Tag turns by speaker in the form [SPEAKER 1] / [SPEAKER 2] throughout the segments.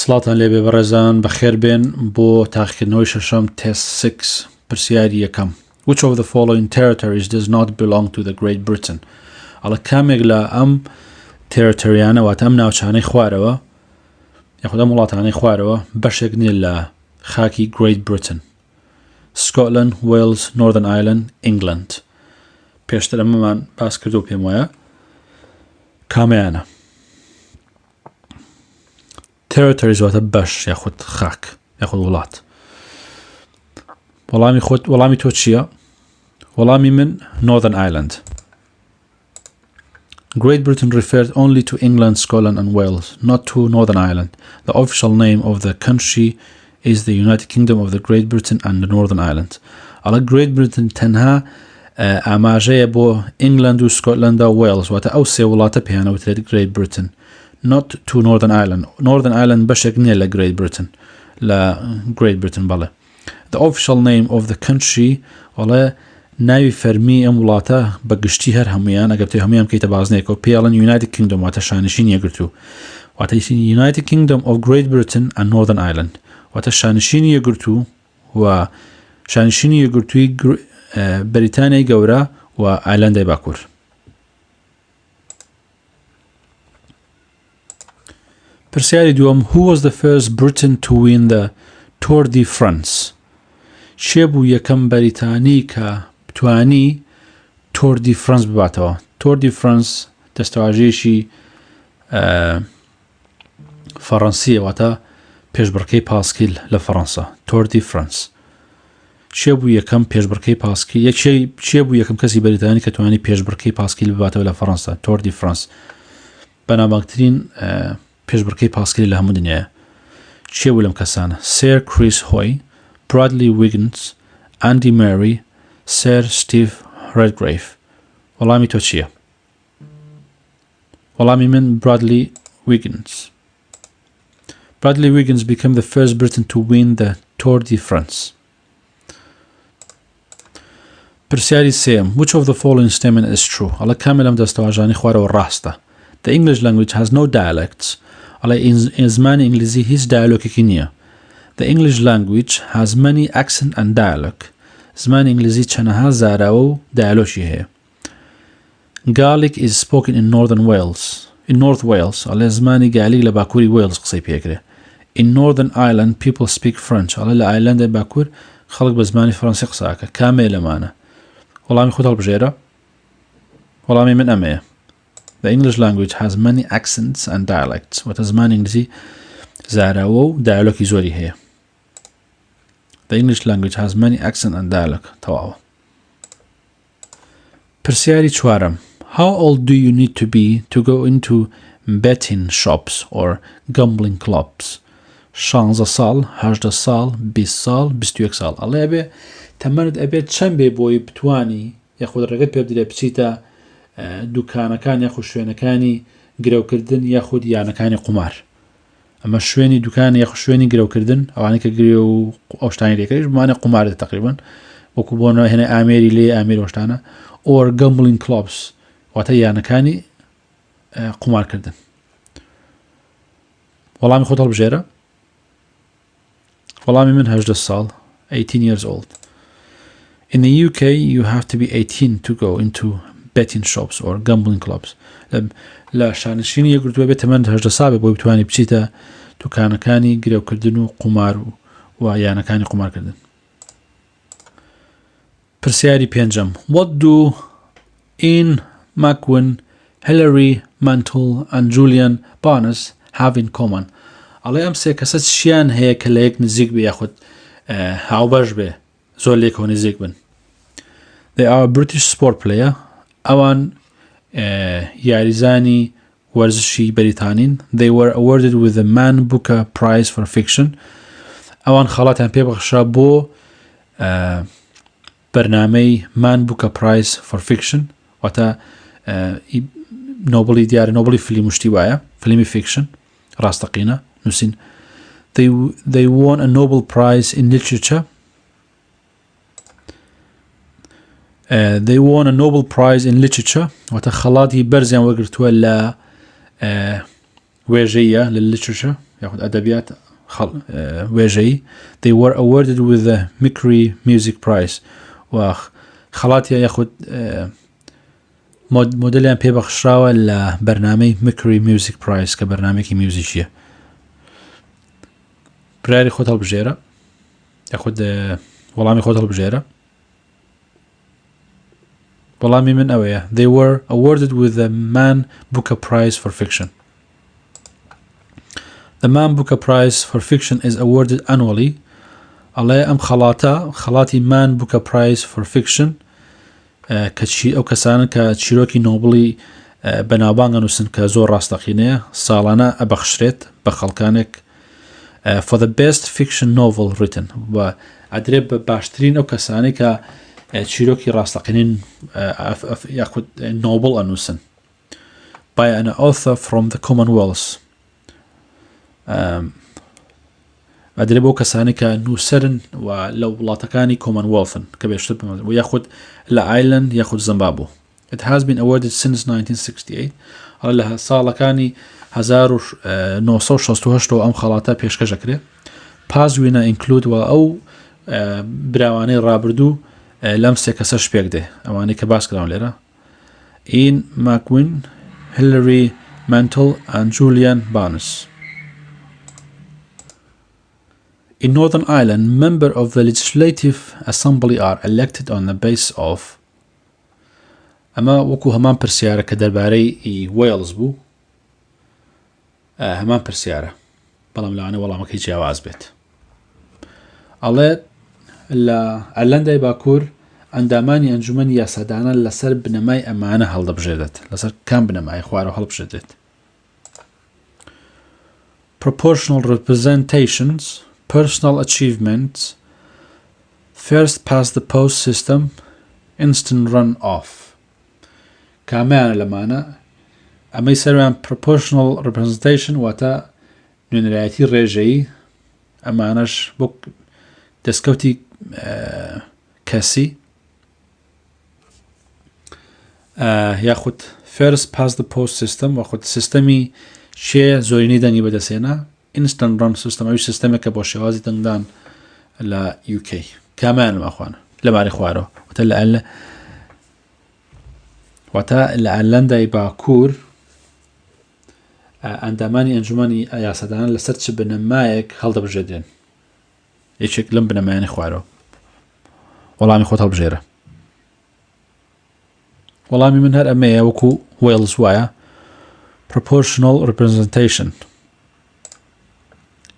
[SPEAKER 1] سڵاتان لێبێ بەڕێزان بەخێر بێن بۆ تاقیکردنەوەی شەشەم تێست 6 پرسیاری یەکەم. Which of the following territories does not belong to the Great Britain؟ ئەڵە کامێک لە ئەم تێرەتۆریانە واتە ئەم ناوچانەی خوارەوە یاخود ئەم وڵاتانەی خوارەوە بەشێک نیە لە خاکی Great Britain. Scotland, Wales, Northern Ireland, England. پێشتر ئەمەمان باس کردو پێم وایە کامیانە. territories واتە بەش یاخود خاک یاخود وڵات. وەڵامی تۆ چییە؟ وەڵامی من Northern Ireland. Great Britain refers only to England, Scotland and Wales, not to Northern Ireland. The official name of the country is the United Kingdom of the Great Britain and the Northern Ireland. على Great Britain تەنها ئاماژەیە بۆ England و Scotland و Wales واتە ئەو سێ وڵاتە پێیانە وترێت Great Britain. Not to Northern Ireland. Northern Ireland بەشێک نییە لە Great Britain. لە Great Britain بەڵێ. The official name of the country وڵێ ناوی فەرمی ئەم وڵاتە بە گشتی هەر هەمویان ئەگەر تۆ هەمویان بکەیتە بازنێکەوە پێڵەن United Kingdom واتە شانشینی یەکگرتوو واتە United Kingdom of Great Britain and Northern Ireland واتە شانشینی یەکگرتوو و شانشینی یەکگرتووی بەریتانیای گەورە و ئایلەندای باکوور. پرسیاری دووەم Who was the first Briton to win the Tour de France؟ چێ بوو یەکەم بەریتانی کە بتوانی تۆر دی فرانس بباتەوە؟ تۆر دی فرانس دەستەواژەیەکی فەڕەنسیە واتە پێشبڕکەی پاسکیل لە فەڕەنسا. تۆر دی فرانس چێ بوو یەکەم پێشبڕکەی پاسکیل چێ بوو یەکەم کەسی بەریتانی کە توانی پێشبڕکەی پاسکیل بباتەوە لە فەڕەنسا؟ تۆر دی فرانس بەنامبانگترین پێشبڕکەی پاسکیل لە هەموو دنیاە. چێ بوو لەم کەسانە؟ سێر کریس هۆی، Bradley Wiggins, Andy Murray, Sir Steve Redgrave. وەڵامی تۆ چییە؟ وەڵامی من Bradley Wiggins. Bradley Wiggins became the first Briton to win the Tour de France. پرسیاری سێم Which of the following statement is true؟ ئەڵە کامێ لەم دەستەواژانەی خوارەوە ڕاستە. The English language has no dialects. ئەڵە زمانی ئینگلیزی هیچ دایالۆگێکی نییە. The English language has many accent and dialect. زمانی ئینگلیزی چەندەها زاراوە و دایالۆشی هەیە. Gaelic is spoken in Northern Wales. In North Wales. ئەڵێ زمانی گالیک لە باکووری وێلز قسەی پێکرێ. In Northern Ireland people speak French. ئەڵێ لە ئایلەندای باکوور خەڵک بە زمانی فەڕەنسی قسەکە. کامێ لەمانە؟ وەڵامی خۆت هەڵبژێرە؟ وەڵامی من ئەمەیە. The English language has many accents and dialects. واتە زمانی ئینگلیزی زاراوە و دایالۆکی زۆری هەیە. The English language has many accent and dialect. تەواوە. پرسیاری چوارم How old do you need to be to go into betting shops or gambling clubs؟ 16 ساڵ، 18 ساڵ، 20 ساڵ، 21 ساڵ. ئەڵێ ئەبێ تەمەنت ئەبێت چەند بێ بۆی بتوانی یاخود ڕێگەت پێ بدرێ بچیتە دوکانەکان یاخود شوێنەکانی گرێوکردن یاخود یانەکانی قومار. ئەمە شوێنی دوکان یاخود شوێنی گرێوکردن ئەوانەی کە گرێ و ئەو شتانی لێکەریش بمانێ قومارێت تقریبا وەکو بۆ هێنە ئامێری لێ ئامێر ئەوشتانە or gambling clubs واتە یانەکانی قومارکردن. وەڵامی خۆت هەڵبژێرە؟ وەڵامی من 18 ساڵ 18 years old. In the UK you have to be 18 to go into betting shops or gambling clubs. لە شانشینی یەکگرتووە بێت تەمەند 18 ساڵ بۆی بتوانی بچیتە دوکانەکانی گرێوکردن و قومار و یانەکانی قومارکردن. پرسیاری پێنجەم What do Ian McEwan, Hilary Mantel and Julian Barnes have in common؟ ئەڵێ ئەم سێ کەسە چیان هەیە کە لە یەک نزیک بێ یاخود هاوبەش بێ زۆر لێکەوە نزیک بن؟ They are a British sport player. ئەوان یاریزانی وەرزشی بەریتانین. They were awarded with the Man Booker Prize for Fiction. ئەوان خەڵاتیان پێبەخشرا بۆ بەرنامەی Man Booker Prize for Fiction واتە نۆبڵی دیارە نۆبڵی فیلم وشتی وایە فیلمی fiction ڕاستەقینە نووسین. They won a Nobel Prize in Literature. They won a Nobel Prize in Literature واتە خەڵاتی بەرزیان وەرگرتووە لە وێژەیە لە literature یاخود ئەدەبیات وێژەی they were awarded with the Mercury Music Prize و خەڵاتیە یاخود مۆدلیان پێبەخشراوە لە بەرنامەی Mercury Music Prize کە بەرنامێکی میوزیکیە پراری خۆت هەڵبژێرە یاخود وەڵامی خۆت هەڵبژێرە وەڵامی من ئەوەیە they were awarded with the Man Booker Prize for Fiction. The Man Booker Prize for Fiction is awarded annually. ئەڵێ ئەم خەڵاتی Man Booker Prize for Fiction ئەو کەسانن کە چیرۆکی نۆبڵی بەناوبانگ ئەنووسن کە زۆر ڕاستەقینەیە ساڵانە ئەبەخشرێت بە خەڵکانێک for the best fiction novel written و ئەدرێت بە باشترین ئەو کەسانەی کە چیرۆکی ڕاستەقینین یاخود نۆبڵ ئەنووسن by an author from the Commonwealth. ئەدرێت بۆ کەسانی کە نووسەرن و لە وڵاتەکانی کۆمەنوەڵفن کە بێشتر و یاخود لە ئایلند یاخود زیمبابوو. It has been awarded since 1968 لە ساڵەکانی 1968 ئەم خەڵاتە پێشکەشەکرێ پازوینە ئینکلود و ئەو براوانەی ڕابردوو لەم سێ کەسەش پێک دێ ئەوانەی کە باس کراون لێرە Ian McQueen, Hilary Mantel and Julian Barnes. In Northern Ireland, members of the Legislative Assembly are elected on the basis of ئەمە وەکو هەمان پرسیارە کە دەربارەی وێڵز بوو هەمان پرسیارە بەڵام لەوانە وەڵامەکەی جیاواز بێت ئەڵێ لە ئەرلەندای باکوور ئەندامانی ئەنجومەنی یاسادانە لەسەر بنەمای ئەمانە هەڵدەبژێت لەسەر کام بنەمای خوارەوە هەڵبژێت Proportional representations, personal achievements, first past the post system, instant run off. کامیانە لەمانە ئەمەی سەروان proportional representation واتە نوێنەرایەتی ڕێژەیی ئەمانەش بۆ دەستکەوتی کەسی یاخود first past the post system وەخود سیستەمی شێ زۆرینەی دەنگی بەدەسێنە instant run system ئەوی سیستەمێکە بۆ شێوازی دەنگدان لە UK کامیان ماخوانە لەبارەی خوارەوە واتە لە ئەرلەندای باکوور ئەندامانی ئەنجومەنی یاسادانە لەسەر چ بنەمایەک هەڵدەبژێدێن یەکێک لەم بنەمایانی خوارەوە وەڵامی خۆت هەڵبژێرە وەڵامی من هەر ئەمەیە وەکو وێڵز وایە proportional representation.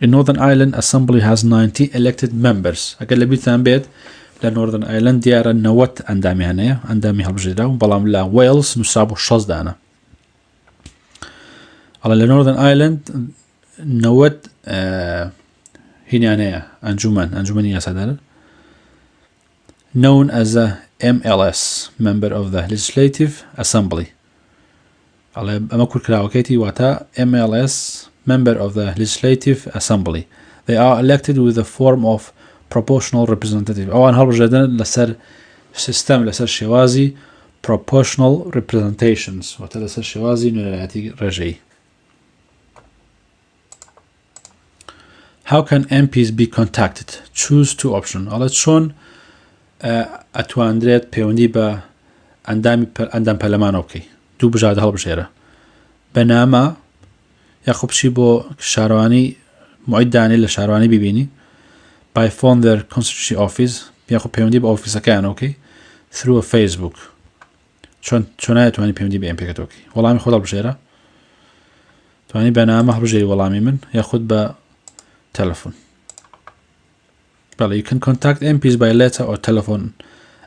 [SPEAKER 1] In Northern Ireland, Assembly has 90 elected members. ئەگەر لە بیرتان بێت لە Northern Ireland دیارە 90 ئەندامیانەیە ئەندامی هەڵبژێراون بەڵام لە وێڵز نووسا بۆ 6 دانە ئەڵە لە Northern Ireland 90 هینیانەیە ئەنجومەنی یاسادانە known as a MLS member of the Legislative Assembly. ئەمە کورتکراوەکەیتی واتە MLS member of the Legislative Assembly. They are elected with the form of proportional representative. ئەوان هەڵبژێدن لەسەر سیستەم لەسەر شێوازی proportional representations واتە لەسەر شێوازی نوێنەرایەتی ڕێژەیی. How can MPs be contacted? Choose two options. ئەڵێ چۆن ئەتواندرێت پەیوەندی بە ئەندام پەرلەمانەوە بکەی دوو بژادە هەڵبژێرە بەنامە یاخۆ بچی بۆ شارەوانی موعیددانی لە شارەوانی ببینی by phone their constituency office یاخۆ پەیوەندی بە ئۆفیسەکانەوەکەی through a Facebook چۆن نایەتوانی پەیوەندی بە MPەکەتەوەکەی وەڵامی خۆت هەڵبژێرە توانی بەنامە هەڵبژێری وەڵامی من یاخود بە تەلەفۆن You can contact MPs by letter or telephone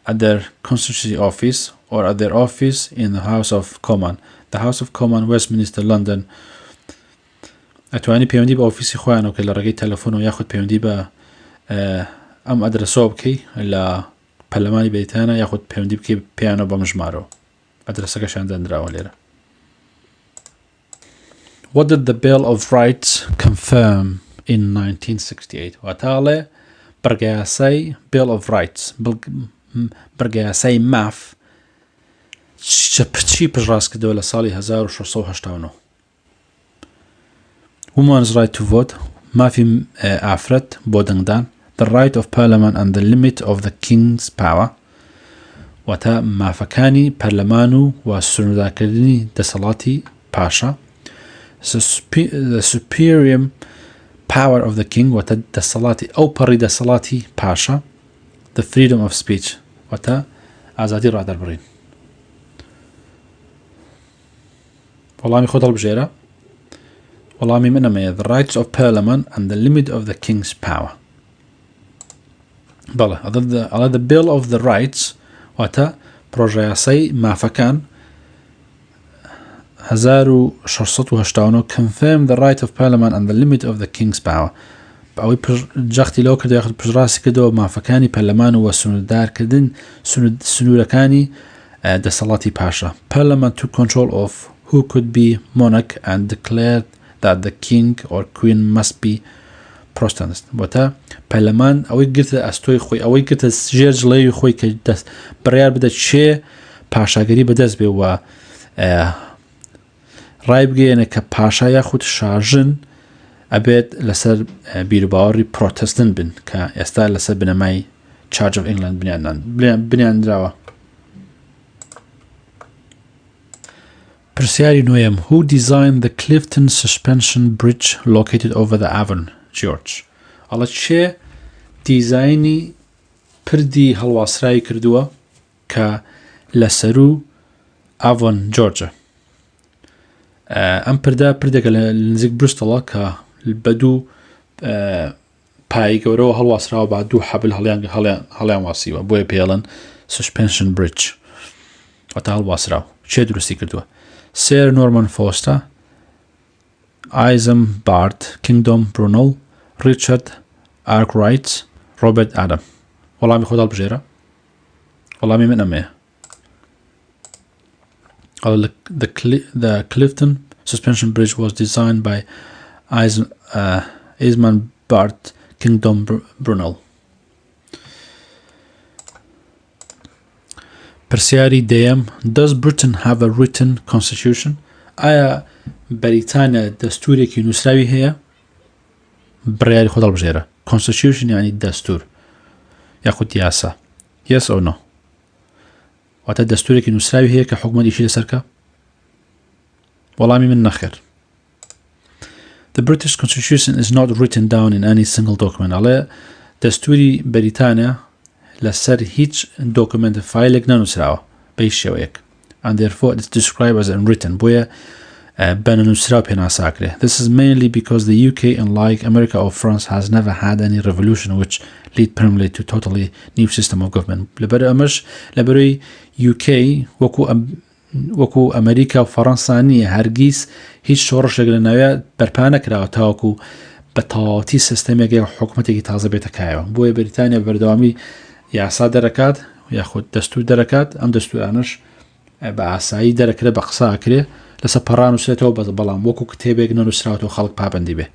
[SPEAKER 1] at their constituency office or at their office in the House of Commons. The House of Commons, Westminster, London. ئەتوانی پەیوەندی بە ئۆفیسی خۆیانەوە کە لە ڕێگەی تەلەفۆنەوە یاخود پەیوەندی بە ئەم ئەدرەسەوە بکەی لە پەرلەمانی بەریتانیا یاخود پەیوەندی بکەی پێیانەوە بە مژمارەوە ئەدرەسەکەشیان دەنراوە لێرە. What did the Bill of Rights confirm in 1968? واتاڵێ بەرگایاسای Bill of Rights بەرگایاسای ماف چی پژڕاست کردەوە لە ساڵی 1689 women's right to vote مافی ئافرەت بۆ دەنگدان the right of parliament and the limit of the king's power واتە مافەکانی پەرلەمان و سنوردارکردنی دەسەڵاتی پاشا the supreme power of the king واتە دەسەڵاتی ئەو پەڕی دەسەڵاتی پاشا the freedom of speech واتە ئازادی ڕادەربڕین وەڵامی خۆ دەڵبژێرە وەڵامی منەمەیە the rights of parliament and the limit of the king's power بەڵێ ئەڵێ the bill of the rights واتە پرۆژە یاسای مافەکان 1689 confirm the right of parliament and the limit of the king's power ئەوەی جەختی لەوە کردو یاخود پژڕاستی کردەوە مافەکانی پەرلەمان و سنوردارکردن سنوورەکانی دەسەڵاتی پاشا parliament took control of who could be monarch and declared that the king or queen must be Protestant واتە پەرلەمان ئەوەی گرتە ئەستۆی خۆی ئەوەی گرتە ژێر جڵەی خۆی کە بڕیار بدە چێ پاشاگەری بەدەست بێ و ڕای بگەێنە کە پاشا یاخود شاژن ئەبێت لەسەر بیرباوەڕی پرۆتەستنت بن کە ئێستا لەسەر بنەمای Church of England بنیاندراوە پرسیاری نوێیەم who designed the Clifton suspension bridge located over the Avon George ئەڵە چێ دیزاینی پردی هەڵواسرایی کردووە کە لەسەر و ئاڤۆن جۆرجە ئەم پردێکە لە نزیک بروستەڵە کە بە دوو پای گەورەوە هەڵواسراوە با دوو حەبل هەڵیان واسیوە بۆیە پێڵن suspension bridge واتە هەڵواسراو چێ دروستی کردووە سێر نۆرمان فۆستە ئایزم بارد کینگدۆم برونۆڵ ریچارد ئارکڕایت ڕۆبێت ئادەم وەڵامی خۆ دەڵبژێرە وەڵامی من ئەمەیە The Clifton suspension bridge was designed by Eisman Bart Kingdom Brunel. پرسیاری دەیەم Does Britain have a written constitution? ئایا بەریتانیا دەستورێکی نووسراوی هەیە؟ بڕیاری خۆ دەڵبژێرە constitution یعنی دەستور یاخود یاسا yes or no واتە دەستورێکی نووسراوی هەیە کە حکومەتیشی لەسەرکە وەڵامی من نەخێر The British Constitution is not written down in any single document ئەڵێ دەستوری بەریتانیا لەسەر هیچ دۆکمنت فایلێک نەنووسراوە بە هیچ شێوەیەک and therefore it is described as unwritten بۆیە بەنەنووسراو پێناساکرێ This is mainly because the UK unlike America or France has never had any revolution which lead permanently to totally new system of government لەبەر ئەمەش لەبەرەوەی UK وەکو ئەمریکا و فەڕەنسا نییە هەرگیز هیچ شۆڕشێک لە ناوێ بەرپا نەکراوە تاوەکو بە تەواوەتی سیستەمێکی حکومەتێکی تازە بێتەکایەوە بۆیە بریتانیا بەردەوامی یاسا دەرەکات یاخود دەستور دەرەکات ئەم دەستورانش بە ئاسایی دەرەکرێت بە قساکرێ لەسەر پەڕان نووسێتەوە بەڵام وەکو کتێبێک نەنووسراوەوە خەڵک پابەندی بێ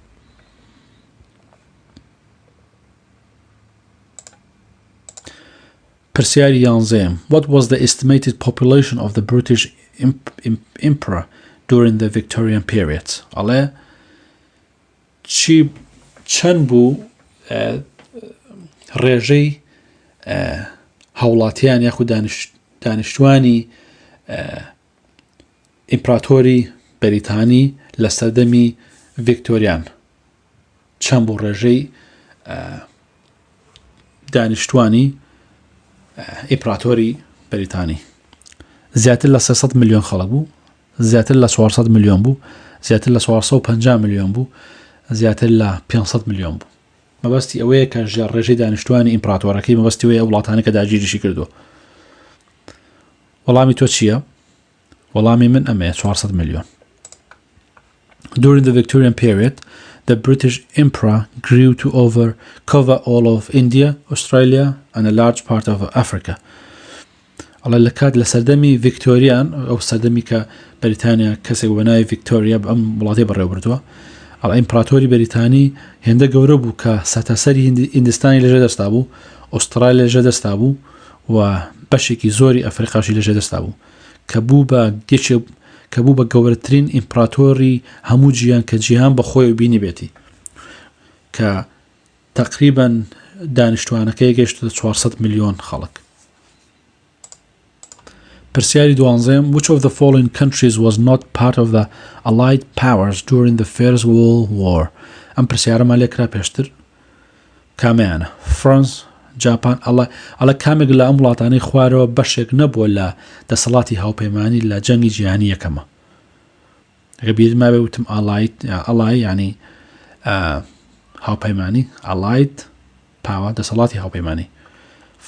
[SPEAKER 1] پرسیاری یانزەیەم What was the estimated population of the British Emperor during the Victorian period? ئەڵێ چەند بوو ڕێژەی هاوڵاتیان یاخود دانیشتوانی ئیمپراتۆری بەریتانی لە سەردەمی ڤیکتۆریان چەند بوو ڕێژەی دانیشتوانی ئیمپراتۆری بەریتانی زیاتر لە 300 ملیۆن خەڵک بوو زیاتر لە 400 ملیۆن بوو زیاتر لە 450 ملیۆن بوو زیاتر لە 500 ملیۆن بوو مەبەستی ئەوەیە کە ڕێژەی دانیشتوانی ئیمپراتۆرەکەی مەبەستی وەیە وڵاتانی کە داگیریشی کردووە وەڵامی تۆ چییە؟ وەڵامی من ئەمەیە 400 ملیۆن During the Victorian period the British Emperor grew to cover all of India, Australia and a large part of Africa. ئەڵێ لە کات لە سەردەمی ڤیکتۆریان ئەو سەردەمی کە بەریتانیا کەسێک بەناوی ڤیکتۆریا ئەم وڵاتی بەڕێوەبردووە ئەڵێ ئیمپراتۆری بەریتانی هێندە گەورە بوو کە سەتاسەری هیندستانی لەژێ دەستا بوو ئوسترالیا لەژێ دەستا بوو و بەشێکی زۆری ئەفریقاشی لەژێ دەستا بوو کە بوو بە گەچێ کە بوو بە گەورەترین ئیمپراتۆری هەموو جیان کە جیهان بە خۆی بینی بێتی کە تقریبا دانیشتوانەکەی گەیشتە 400 ملیۆن خەڵک. پرسیاری دوانزەم which of the following countries was not part of the Allied powers during the First World War؟ ئەم پرسیارەمان لێکرا پێشتر کامیانە؟ فرانس، جاپان، ئەڵە کامێک لە ئەم وڵاتانەی خوارەوە بەشێک نەبووە لە دەسەڵاتی هاوپەیمانی لە جەنگی جیهانی یەکەمە. ئەگە بیر ما بێوتم ئەڵای ینی هاوپەیمانی ئەلاید پاوە دەسەڵاتی هاوپەیمانی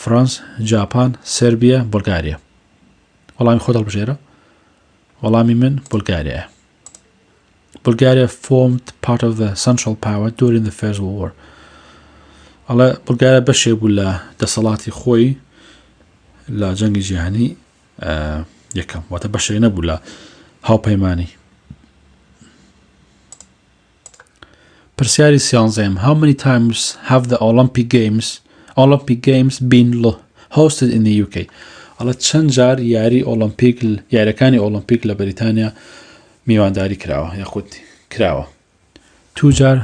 [SPEAKER 1] فرانس، جاپان، سربیا، بولگاریا. وەڵامی خۆ هەڵبژێرە. وەڵامی من بولگاریایە. Bulgaria formed part of the Central Power during the First World War. ئەڵە بولگاریا بەشێک بوو لە دەسەڵاتی خۆی لە جەنگی جیهانی یەکەم، واتە بەشێک نەبوو لە هاوپەیمانی. پرسیاری سیانزەم how many times have the Olympic Games been hosted in the UK؟ ئەڵە چەند جار یاریەکانی ئۆلمپیک لە بەریتانیا میوانداری کراوە یاخود کراوە؟ 2 جار،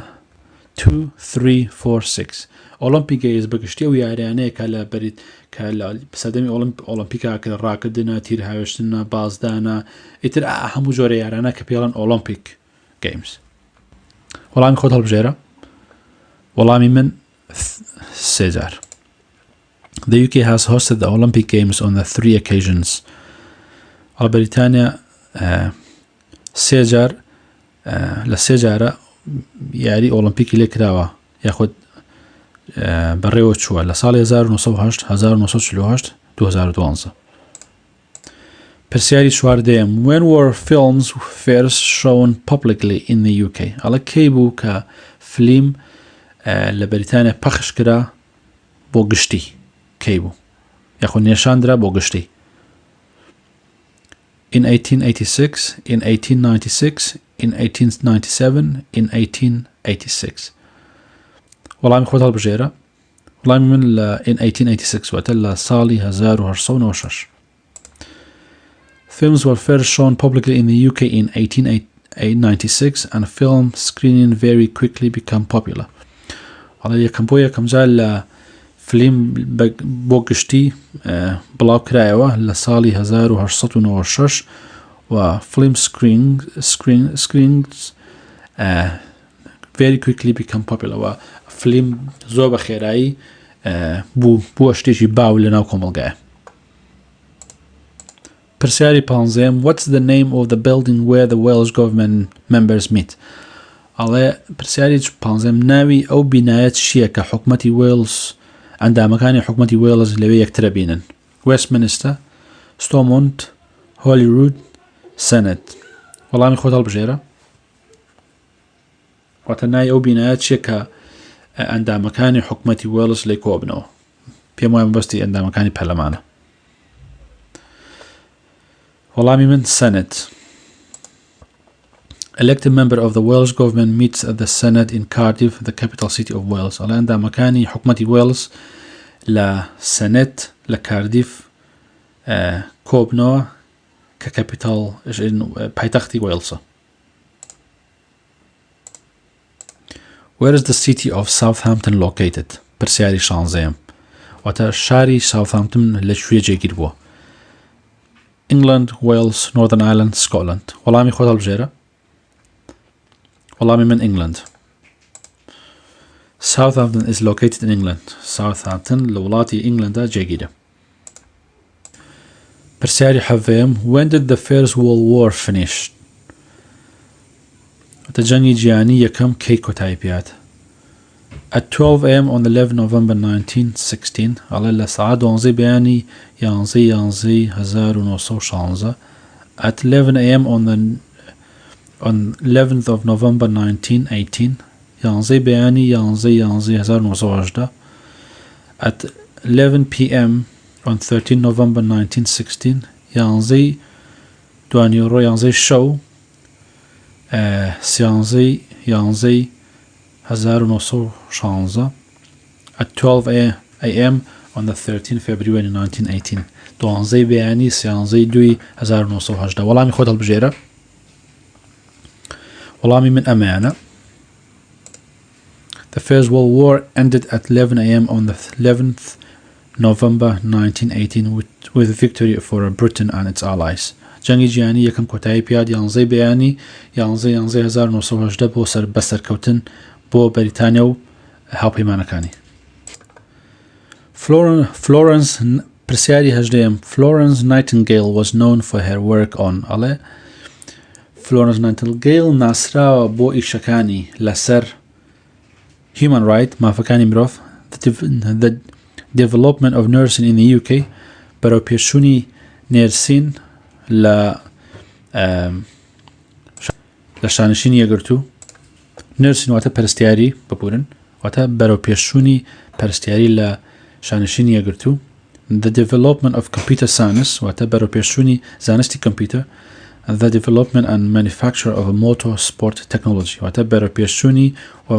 [SPEAKER 1] 2 3 4 6. ئۆلمپیک گەیمز بەگشتی ئەو یاریانەیە کە لە سەدەمی ئۆلمپیکا کە ڕاکردنە، تیر هاوێشتنە، بازدانە، ئیتر هەموو جۆرە یارانە کە پێڵەن ئۆلمپیک گەیمز. وەڵامی خۆت هەڵبژێرە. وەڵامی من 3 جار. The UK has hosted the Olympic Games on the 3 occasions. بەریتانیا 3 جار لە 3 جارە یاری ئۆلمپیکی لێ کراوە یاخود بەڕێوە چووە لە ساڵی 1908 1948 2012. پرسیاری چواردەیەم when were films first shown publicly in the UK؟ ئەڵە کەی بوو کە فلیم لە بەریتانیا پەخش کرا بۆ گشتی؟ کەی بوو یاخود نێشاندرا بۆ گشتی؟ In 1886, in 1896, in 1897, in 1886. وەڵامی خۆت هەڵبژێرە. وەڵامی من لە in 1886 واتە لە ساڵی 1896. Films were first shown publicly in the UK in 1896 and film screening very quickly became popular. ئەڵە یەکەم جار لە فلیم بۆ گشتی بڵاو کرایەوە لە ساڵی 1896 و فلیم screens very quickly become popular و فلیم زۆر بە خێرایی بووە شتێکی باو لە ناو کۆمەڵگایە. پرسیاری پانزەم what's the name of the building where the Welsh government members meet؟ ئەڵێ پرسیاری پانزەم ناوی ئەو بینایەت چییە کە حکومەتی وێلز ئەندامەکانی حکومەتی وێلز لەوێ یەکترە بینن؟ وێستمینستە، ستۆمۆنت، هۆلیروود، سەنەت. وەڵامی خۆت هەڵبژێرە. واتە ناوی ئەو بینایەت چییە کە ئەندامەکانی حکومەتی وێلز لێ کۆبنەوە؟ پێم وایە مەبەستی ئەندامەکانی پەرلەمانە. وەڵامی من سەنەت. Elected member of the Welsh government meets at the Senate in Cardiff, the capital city of Wales. ئەڵێ ئەندامەکانی حکومەتی وێلز لە سەنەت لە کاردیف کۆبنەوە کە کەپیتاڵ پایتەختی وێلزە. Where is the city of Southampton located؟ پرسیاری شانزەیەم. واتە شاری ساوثهامپتن لەکوێ جێگیر بووە؟ England, Wales, Northern Ireland, Scotland. وەڵامی خۆت هەڵبژێرە. وەڵامی من England. Southampton is located in England. Southampton لە وڵاتی ئینگلندا جێگیرە. پرسیاری حەڤەیەم when did the First World War finish؟ واتە جەنگی جیهانی یەکەم کەی کۆتایی پێهات؟ At 12 a.m. on the 11 November 1916 ئەڵێ لە سەعات 12 بەیانی 11/11/1916 at 11 a.m. on 11th of November 1918 11 بەیانی 11/11/1918 at 11 p.m. on 13 November 1916 11 دوانیۆڕۆ 11 شەو 11/11/1916 at 12 a.m. on the 13th February 1918 12 بەیانی 13/2/1918. وەڵامی خۆت هەڵبژێرە. وەڵامی من ئەمەیانە. The First World War ended at 11 a.m. on the 11th November 1918 with victory for Britain and its allies. جەنگی جیهانی یەکەم کۆتایی پیاد 11 بەیانی 11/1918 بۆ بەسەرکەوتن بۆ بەریتانیا و هاوپەیمانەکانی. Florence پرسیاری 18 Florence Nightingale was known for her work on ئەڵێ Florence Nightingale ناسراوە بۆ ئیشەکانی لەسەر human right مافەکانی مرۆڤ the development of nursing in the UK بەرەوپێشوونی نێرسین لە شانشینی یەگرتوو نێرسین واتە پەرستیاری بپورن واتە بەرەوپێشوونی پەرستیاری لە شانشینی یەگرتوو the development of computer science واتە بەرەوپێشوونی زانستی کۆمپیوتەر the development and manufacture of a motor sport technology واتە بەرەوپێشوونی و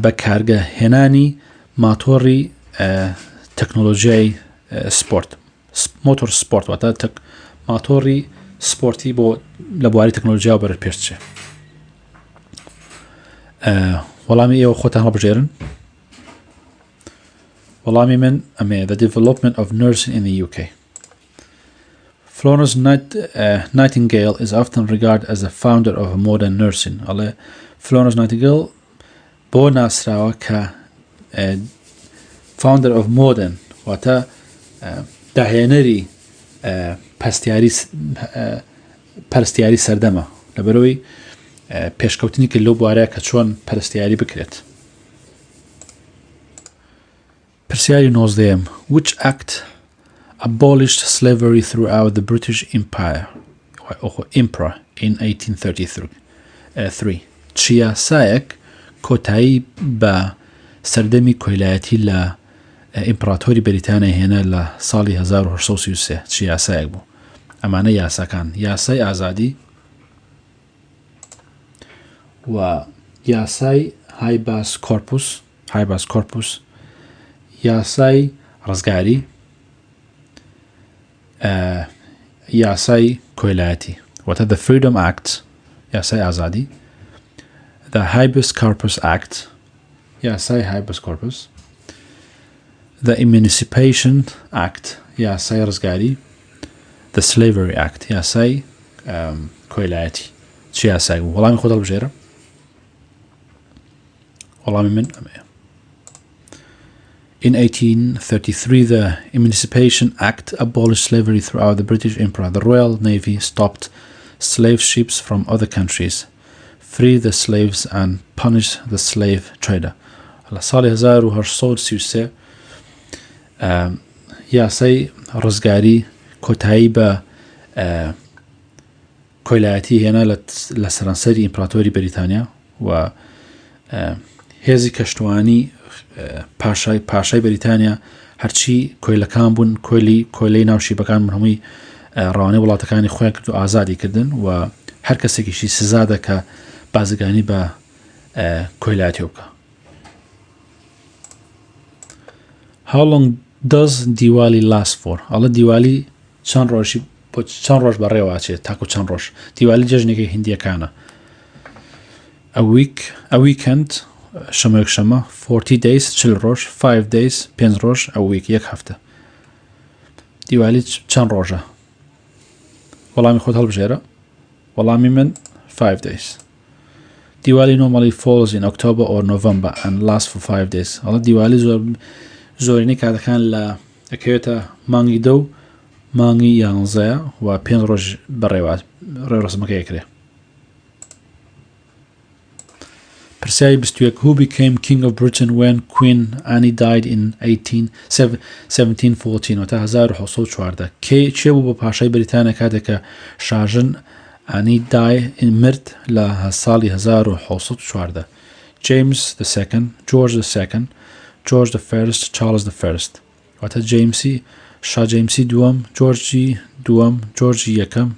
[SPEAKER 1] بەکارگەهێنانی ماتۆڕی تەکنۆلۆژیای سپۆرت مۆتۆر سپۆرت واتە ماتۆڕی سپۆرتی بۆ لە بواری تەکنۆلۆژیا و بەرەوپێشچێ. وەڵامی ئێوە خۆتان هەڵبژێرن. وەڵامی من ئەمەیە the development of nursing in the UK. Florence Nightingale is often regarded as the founder of modern nursing. ئەڵێ Florence Nightingale بۆ ناسراوە کە founder of modern واتە داهێنەری پەرستیاری سەردەمە لەبەرەوەی پێشکەوتنی کرد لەو بوارەیە کە چۆن پەرستیاری بکرێت. پرسیاری 19 Which act abolished slavery throughout the British Empire in 1833 چ یاسایەک کۆتایی بە سەردەمی کۆیلایەتی لە ئیمپراتۆری بەریتانیا هێنا لە ساڵی 1833 چ یاسایەک بوو. ئەمانە یاساکان یاسای ئازادی و یاسای هایباس کۆرپوس یاسای ڕزگاری یاسای کۆیلایەتی واتە the Freedom Act یاسای ئازادی the Habeas Corpus Act یاسای Habeas Corpus the Emancipation Act یاسای ڕزگاری the Slavery Act یاسای کۆیلایەتی چ یاسای بوو. وەڵامی خۆت هەڵبژێرە. وەڵامی من ئەمەیە. In 1833, the Emancipation Act abolished slavery throughout the British Empire. The Royal Navy stopped slave ships from other countries, freed the slaves and punished the slave trader. لە ساڵی 1833 یاسای ڕزگاری کۆتایی بە کۆیلایەتی هێنا لە سەرانسەری ئیمپراتۆری بەریتانیا و هێزی کەشتوانی پاشای بەریتانیا هەرچی کۆیلەکان بوون کۆیلەی ناوشیبەکان من هەمووی ڕاوانەی وڵاتەکانی خۆیان کرد و ئازادی کردن و هەر کەسێکیشی سزادە کە بازرگانی بە کۆیلایەتی بکە. How long does Diwali last for? ئەڵە دیوالی چەند ڕۆژ بەڕێوەچێت تاکو چەند ڕۆژ. دیوالی جەژنێکی هیندیەکانە. A weekend شەمەیەک شەمە 40 days 40 ڕۆژ 5 days 5 ڕۆژ a week یەک هەفتە. دیوالی چەند ڕۆژە؟ وەڵامی خۆت هەڵبژێرە. وەڵامی من 5 days. Diwali normally falls in October or November and lasts for 5 days. ئەڵە دیوالی زۆرینەی کاتەکان لە ئەکەوێتە مانگی 2 مانگی 11 و 5 ڕۆژ ڕێوەسمەکە یەکرێ. پرسیاری 21 Who became King of Britain when Queen Anne died in 1714 واتە 1814 چێ بوو بە پاشای بەریتانیا کاتێکە شاژن ئانی مرد لە ساڵی 1814 James II George II George I Charles I واتە شا جیمسی دووەم جۆرجی دووەم جۆرجی یەکەم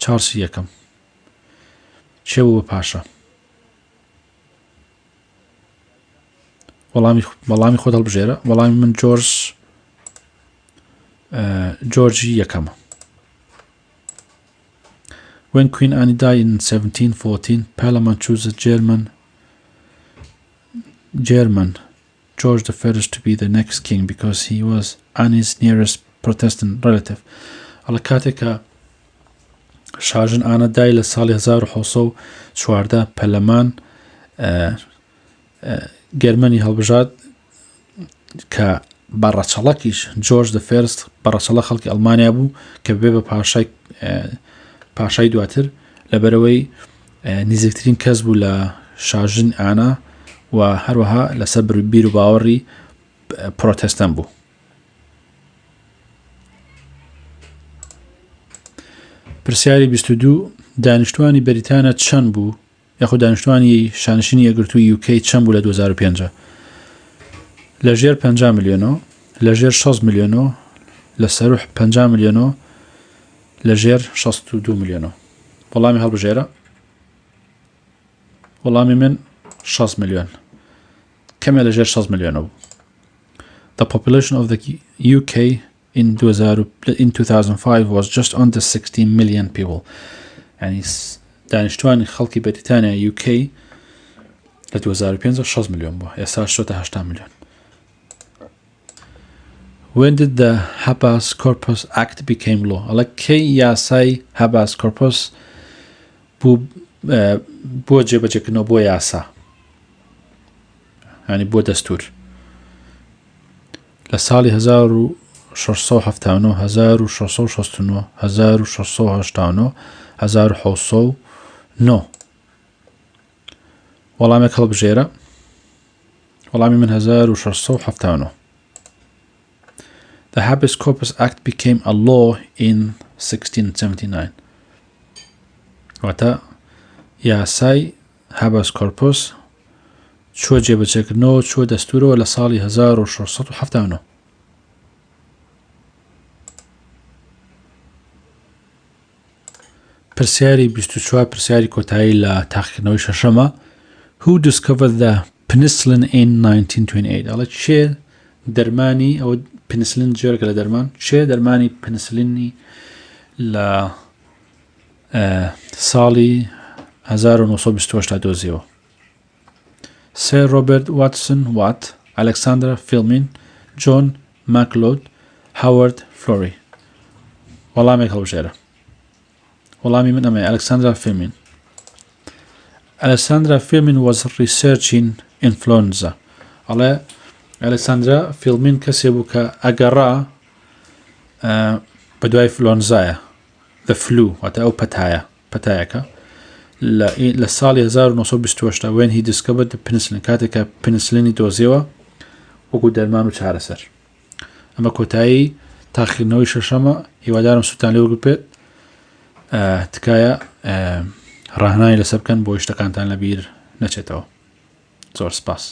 [SPEAKER 1] چارلز یەکەم چێ بوو بە پاشا؟ وەڵامی خۆت هەڵبژێرە. وەڵامی من جۆرجی یەکەمە. When Queen Anne died in 1714, Parliament chose a German George I to be the next king because he was Anne's nearest Protestant relative. على كاتك شاژن ئانە دای لە ساڵی 1914 پەرلەمان گەرمەنی هەڵبژات کە بەڕەچەڵەکیش جۆرج دە فێرست بەڕەچەڵە خەڵکی ئەڵمانیا بوو کە بێ بە پاشای دواتر لەبەرەوەی نزیکترین کەس بوو لە شاژن ئانە و هەروەها لەسەر بیر و باوەڕی پرۆتەستان بوو. پرسیاری 22 دانیشتوانی بەریتانیا چەند بوو یاخود دانیشتوانی شانشینی یەکگرتووی UK چەند بوو لە 2005 لەژێر 50 میلیۆنەوە لەژێر 6 میلیۆنەوە لە سەروح 50 میلیۆنەوە لەژێر 62 میلیۆنەوە. وەڵامی هەڵبژێرە وەڵامی من 6 میلیۆن کەمێ لەژێر 6 میلیۆنە بوو. The population of the UK in 2005 was just under 16 million people. يعني دانیشتوانی خەڵکی بەریتانیا UK لە 2005 6 میلیۆن بوو ئێستا شۆتە 8 میلیۆن. When did the Habeas Corpus Act became law? ئەڵە کەی یاسای Habeas Corpus بۆ جێبەجێکردنەوە بۆ یاسا ینی بۆ دەستور لە ساڵی 1679 1669 1689 1909 وەڵامێک هەڵبژێرە وەڵامی من 1679. The Habeas Corpus Act became a law in 1679. واتە یاسای Habeas Corpus چوە جێبەجێکردنەوە چوە دەستورەوە لە ساڵی 1679. پرسیاری 24 پرسیاری کۆتایی لە تاقیکردنەوەی شەشەمە. Who discovered the penicillin in 1928؟ ئەڵە چێ دەرمانی ئەوە پنیسلین جۆرەکە لە دەرمان چێ دەرمانی پنیسلینی لە ساڵی 1928 دۆزیەوە؟ سێر ڕۆبێرت واتسن وات، ئەلێکساندرا فیلمین، جۆن ماکلۆد، هاوارد فلۆری. وەڵامێک هەڵبژێرە وەڵامی من ئەمەیە ئەلێکساندرا فیلمین. Alexandra Filmin was researching influenza. ئەڵێ ئەلێکساندرا فیلمین کەسێ بوو کە ئەگەڕا بە دوای فلۆنزایە the flu واتە ئەو پەتایەکە لە ساڵی 1928 when he discovered the penicillin کاتێکە پنیسلینی دۆزیەوە وەکو دەرمان و چارەسەر. ئەمە کۆتایی تاقیکردنەوەی شەشەمە. هیوادارم سوتان لێ وەرگرت تکایە ڕاهنمایی لەسەر بکەن بۆ شتەکانتان لەبیر نەچێتەوە. زۆر سپاس.